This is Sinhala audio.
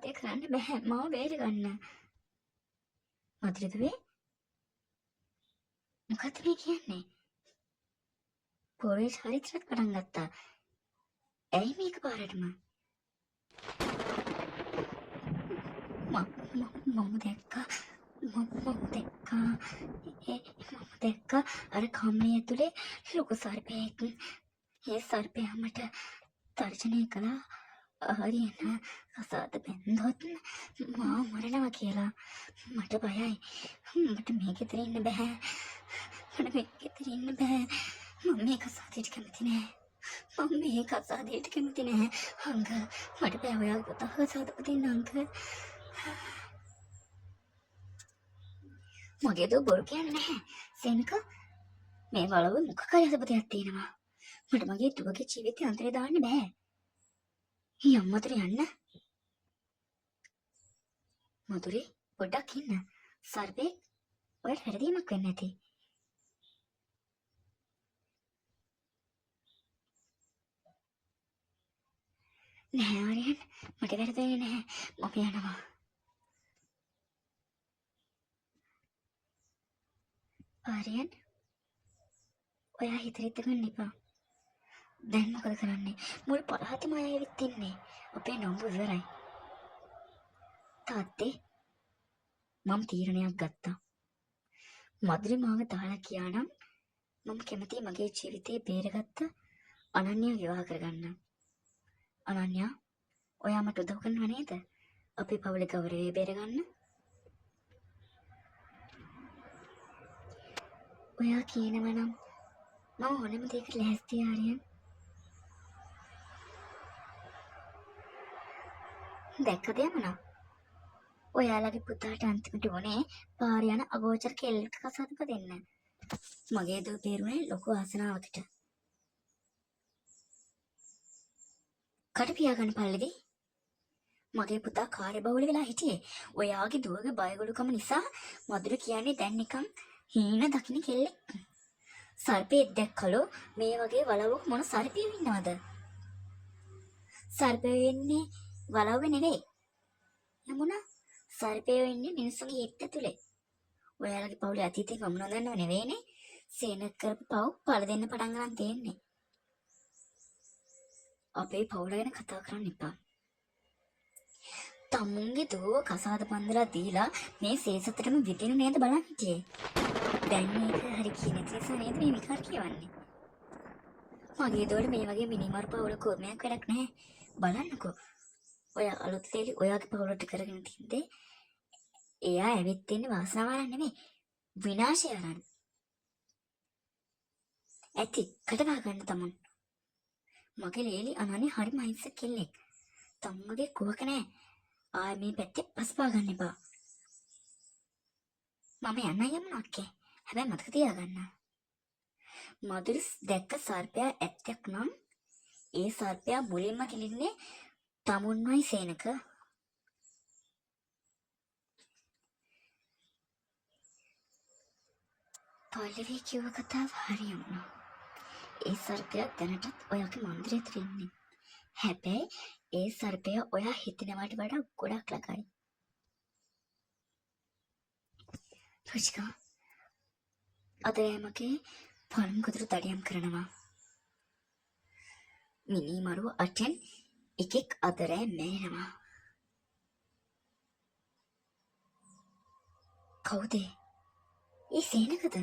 ආඝාතය කරන්න බෑ. මාව බේර ගන්න. මధుර දුවේ මොකක්ද මේ කියන්නේ? පොරේ චරිත්‍රත් පටන් ගත්තා. ඇයි මේක පාරටම? මම දැක්කා අර කම්මේ ඇතුලේ ලොකු සර්පයෙක්. ඒ සර්පයා මට තර්ජනය කළා. හරියන කසාද බැන්දොත් මා මරනවා කියලා. මට බයයි. මට මේක ඉතින් ඉන්න බෑ. මම මේ කසාදයට කැමති නෑ. අංකල් මට බෑ ඔයාගේ පුතා කසාද පුදින්න අංකල්. මගේ දෝ බොරු කියන්නේ නැහැ. සේනක මේ වලව මොකක් හරි හදපතයක් තියෙනවා. මට මගේ දුවගේ ජීවිතය අන්තරේ දාන්න බෑ. අම්මතර යන්න. මధుරේ පොඩ්ඩක් ඉන්න. සර්පෙක් ඔයාලට වැරදීමක් වෙන්න ඇති. නෑ ආර්යන් මට වැරදෙන්නේ නැහැ. මම යනවා. ආර්යන් ඔයා හිතරිත ගන්න එපා. දැන් මොකද කරන්නේ? මුල් පළාතෙම අය ඇවිත් ඉන්නේ. අපේ නම්බු ඉවරයි. තාත්තේ මම තීරණයක් ගත්තා. මధుරි මාව දාලා කියානම් මම කැමතියි මගේ ජීවිතේ බේරගත්ත අනන්‍යා විවාහ කරගන්න. අනන්‍යා ඔයා මට උදව් කරනව නේද? අපේ පවුලේ ගෞරවය බේරගන්න. ඔයා කියනව නම් මම ඕනෙම දෙයකට ලෑස්ති ආර්යන්. දැක්කද යමනා? ඔයාලගේ පුතාට අන්තිමට වුණේ පාර යන අගෝචර කෙල්ලෙක් කසාද දෙන්න. මගේ දෝ බේරුනේ ලොකු ආසනාවකට. කට පියාගන්න පල්ලෙවි. මගේ පුතා කාර්යබහුල වෙලා හිටියේ. ඔයාගේ දුවගේ බයගොළුකම නිසා මధుර කියන්නේ දැන් නිකන් හීන දකින්න කෙල්ලෙක්. සර්පෙක් දැක්කලු මේ වගේ වලවක මොන සර්පියෙ ඉන්නවද? සර්පෙ ඉන්නේ වලව්වේ නෙවෙයි. යමුනා සර්පයෝ ඉන්නේ මිනිස්සුගේ හිත ඇතුලේ. ඔයාලගේ පවුලේ අතීතේ මම නොදන්නව නෙවෙයිනේ. සේනක් කරපු පව් පළ දෙන්න පටන් ගන්න තියෙන්නේ. අපේ පවුල ගැන කතා කරන්න එපා. තමුන්ගේ දුව කසාද පන්දලා දීලා මේ සේසතටම විදිනු නේද බලන්න හිටියේ. දැන් මේක හරි කියන නිසා නේද මේ විකාර කියවන්නේ. මගේ දෝල මේ වගේ මිනිමරු පවුල කොමයක් වැඩක් නැහැ. බලන්නකෝ. ඔය අලුත් ලේලි ඔයාගේ පවුලට කරගෙන තින්දේ එයා ඇවිත් ඉන්නේ වාසනාව අරන් නෙමෙයි විනාශය අරන්. ඇති කටවා ගන්න තමුන්. මගේ ලේලි අනන්නේ හරි මයින්ස් කෙල්ලෙක්. තමුන්ගේ කුවක නෑ. ආයි මේ පැත්තේ පස්පා ගන්න එපා. මම යන්න යමුනා අක්කේ. හැබැයි මතක තියාගන්න. මధుරිස් දැක්ක සර්පයා ඇත්තක් නම් ඒ සර්පයා මුලින්ම කිලින්නේ තමුන්වයි සේනක. පොල්ලවි කිව්ව කතාව හරි වුණා. ඒ සර්පයා දැනටත් ඔයාගේ මන්දිරේ ඉන්නේ. හැබැයි ඒ සර්පයා ඔයා හිතනවට වඩා ගොඩක් ළඟයි. පුෂ්කා අද මගේ පළමු ගොදුරු දඩියම් කරනවා. මිනි මරුව අටෙන් එකෙක් අතරේ මැරෙනවා. කවුද? ඒ සේනකද?